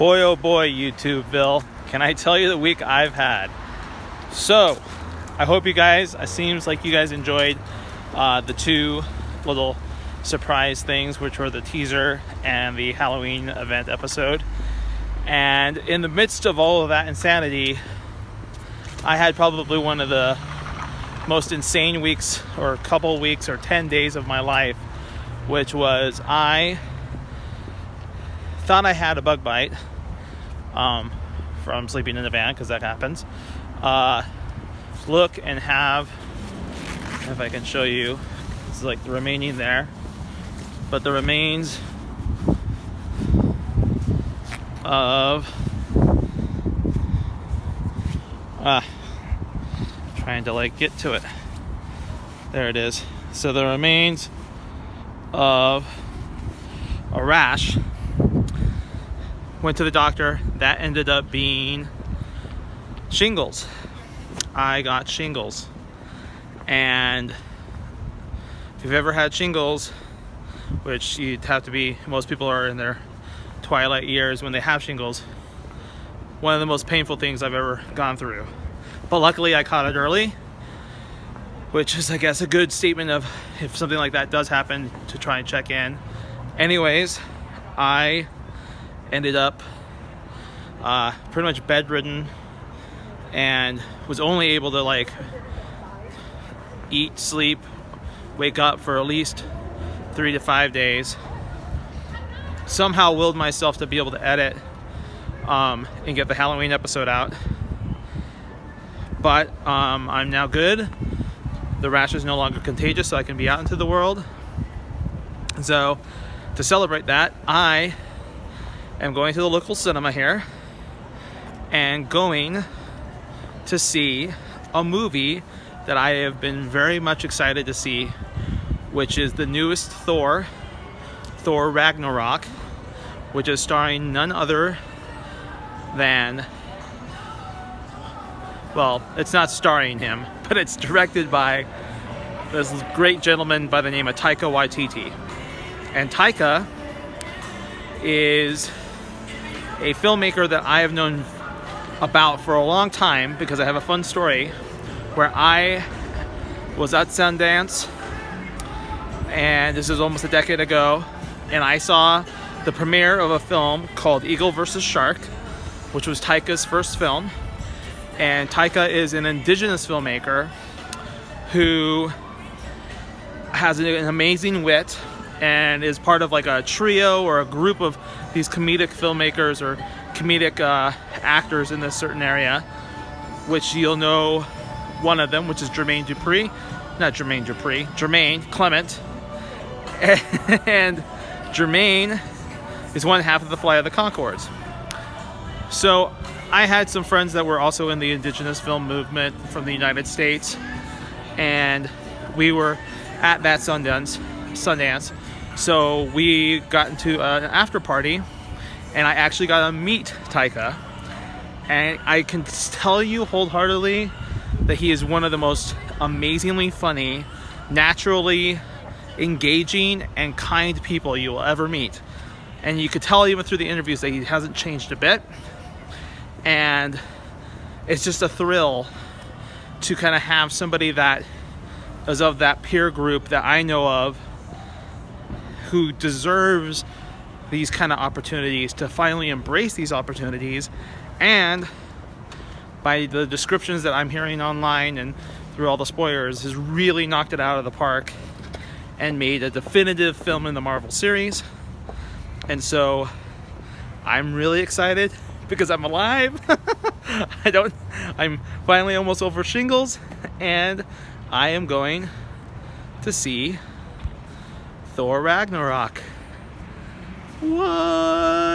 Boy, oh boy, YouTubeville, can I tell you the week I've had. So, I hope you guys, it seems like you guys enjoyed the two little surprise things, which were the teaser and the Halloween event episode. And in the midst of all of that insanity, I had probably one of the most insane weeks, or couple weeks, or 10 days of my life, which was I thought I had a bug bite from sleeping in the van, because that happens. Look and have, if I can show you, it's like the remaining there, but the remains of trying to like get to it. There it is. So the remains of a rash. Went to the doctor. That ended up being shingles. I got shingles. And if you've ever had shingles, which you'd have to be, most people are in their twilight years when they have shingles, one of the most painful things I've ever gone through. But luckily I caught it early, which is, I guess, a good statement of if something like that does happen, to try and check in. Anyways, I ended up pretty much bedridden and was only able to like eat, sleep, wake up for at least 3 to 5 days. Somehow willed myself to be able to edit and get the Halloween episode out. But I'm now good. The rash is no longer contagious, so I can be out into the world. So to celebrate that, I am going to the local cinema here and going to see a movie that I have been very much excited to see, which is the newest Thor Ragnorak, which is starring none other than, well, it's not starring him, but it's directed by this great gentleman by the name of Taika Watiti. And Taika is a filmmaker that I have known about for a long time, because I have a fun story where I was at Sundance, and this is almost a decade ago, and I saw the premiere of a film called Eagle vs. Shark, which was Taika's first film. And Taika is an indigenous filmmaker who has an amazing wit and is part of like a trio or a group of these comedic filmmakers or comedic actors in this certain area, which you'll know one of them, which is Jermaine Clement. And Jermaine is one half of the Flight of the Conchords. So I had some friends that were also in the indigenous film movement from the United States, and we were at that Sundance. So we got into an after party, and I actually got to meet Taika, and I can tell you wholeheartedly that he is one of the most amazingly funny, naturally engaging, and kind people you will ever meet. And you could tell even through the interviews that he hasn't changed a bit. And it's just a thrill to kind of have somebody that is of that peer group that I know of, who deserves these kind of opportunities, to finally embrace these opportunities. And by the descriptions that I'm hearing online and through all the spoilers, has really knocked it out of the park and made a definitive film in the Marvel series. And so I'm really excited because I'm alive. I'm finally almost over shingles, and I am going to see Thor Ragnarok. What?